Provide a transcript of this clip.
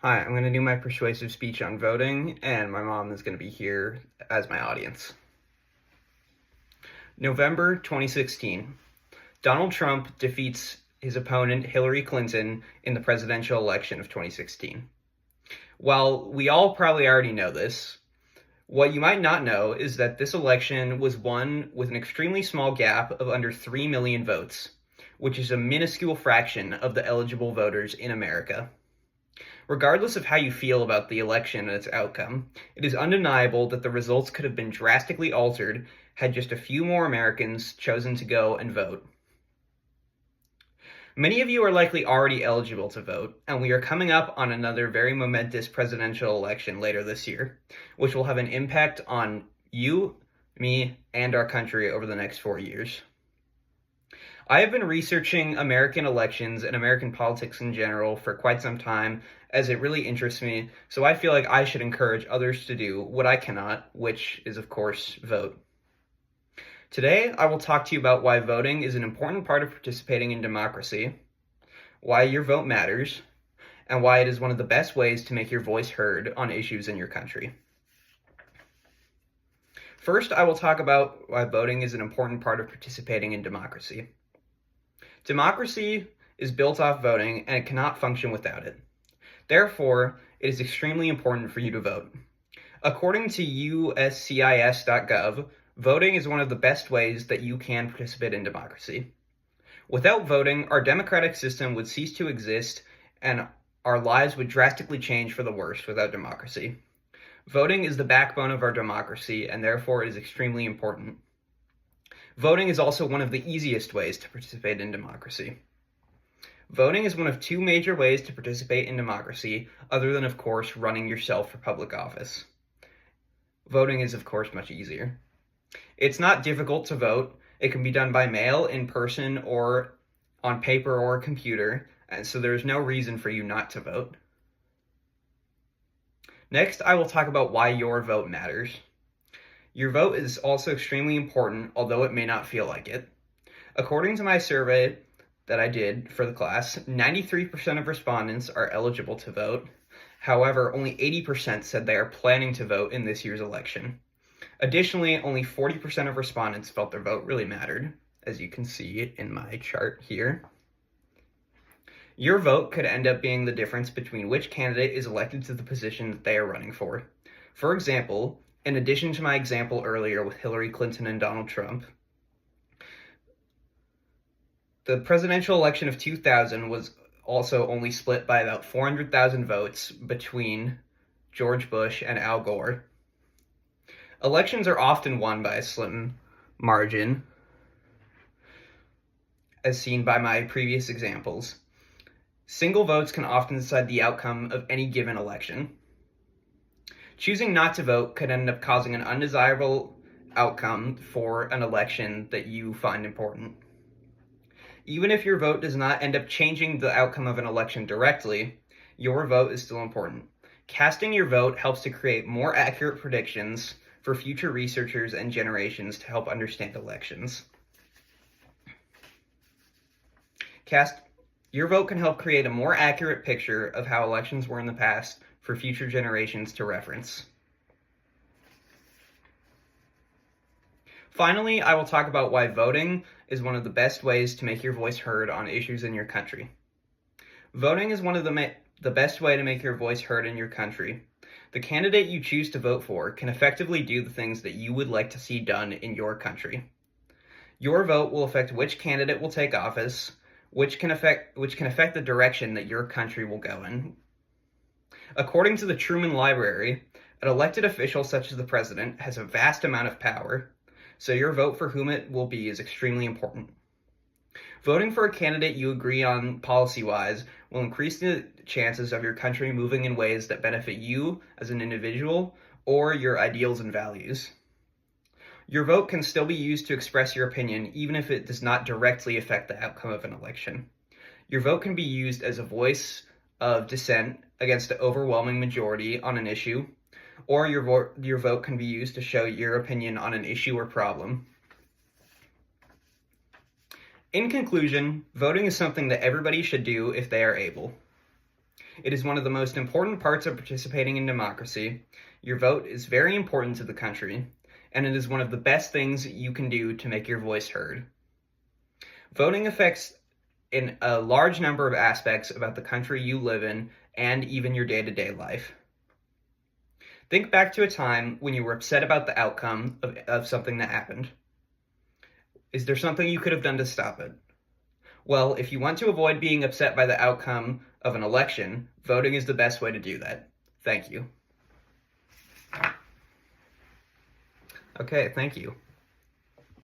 Hi, I'm going to do my persuasive speech on voting, and my mom is going to be here as my audience. November 2016. Donald Trump defeats his opponent Hillary Clinton in the presidential election of 2016. Well, we all probably already know this. What you might not know is that this election was won with an extremely small gap of under 3 million votes, which is a minuscule fraction of the eligible voters in America. Regardless of how you feel about the election and its outcome, it is undeniable that the results could have been drastically altered had just a few more Americans chosen to go and vote. Many of you are likely already eligible to vote, and we are coming up on another very momentous presidential election later this year, which will have an impact on you, me, and our country over the next 4 years. I have been researching American elections and American politics in general for quite some time, as it really interests me, so I feel like I should encourage others to do what I cannot, which is, of course, vote. Today, I will talk to you about why voting is an important part of participating in democracy, why your vote matters, and why it is one of the best ways to make your voice heard on issues in your country. First, I will talk about why voting is an important part of participating in democracy. Democracy is built off voting, and it cannot function without it. Therefore, it is extremely important for you to vote. According to uscis.gov, voting is one of the best ways that you can participate in democracy. Without voting, our democratic system would cease to exist, and our lives would drastically change for the worse without democracy. Voting is the backbone of our democracy, and therefore it is extremely important. Voting is also one of the easiest ways to participate in democracy. Voting is one of two major ways to participate in democracy, other than, of course, running yourself for public office. Voting is, of course, much easier. It's not difficult to vote. It can be done by mail, in person, or on paper or a computer, and so there's no reason for you not to vote. Next, I will talk about why your vote matters. Your vote is also extremely important, although it may not feel like it. According to my survey that I did for the class, 93% of respondents are eligible to vote. However, only 80% said they are planning to vote in this year's election. Additionally, only 40% of respondents felt their vote really mattered, as you can see in my chart here. Your vote could end up being the difference between which candidate is elected to the position that they are running for. For example, in addition to my example earlier with Hillary Clinton and Donald Trump, the presidential election of 2000 was also only split by about 400,000 votes between George Bush and Al Gore. Elections are often won by a slim margin, as seen by my previous examples. Single votes can often decide the outcome of any given election. Choosing not to vote could end up causing an undesirable outcome for an election that you find important. Even if your vote does not end up changing the outcome of an election directly, your vote is still important. Casting your vote helps to create more accurate predictions for future researchers and generations to help understand elections. Your vote can help create a more accurate picture of how elections were in the past for future generations to reference. Finally, I will talk about why voting is one of the best ways to make your voice heard on issues in your country. Voting is one of the best way to make your voice heard in your country. The candidate you choose to vote for can effectively do the things that you would like to see done in your country. Your vote will affect which candidate will take office, which can affect the direction that your country will go in. According to the Truman Library, an elected official such as the president has a vast amount of power, so your vote for whom it will be is extremely important. Voting for a candidate you agree on policy-wise will increase the chances of your country moving in ways that benefit you as an individual or your ideals and values. Your vote can still be used to express your opinion, even if it does not directly affect the outcome of an election. Your vote can be used as a voice of dissent against the overwhelming majority on an issue, or your vote can be used to show your opinion on an issue or problem. In conclusion, voting is something that everybody should do if they are able. It is one of the most important parts of participating in democracy. Your vote is very important to the country, and it is one of the best things you can do to make your voice heard. Voting affects in a large number of aspects about the country you live in and even your day-to-day life. Think back to a time when you were upset about the outcome of something that happened. Is there something you could have done to stop it? Well, if you want to avoid being upset by the outcome of an election, voting is the best way to do that. Thank you. Okay, thank you.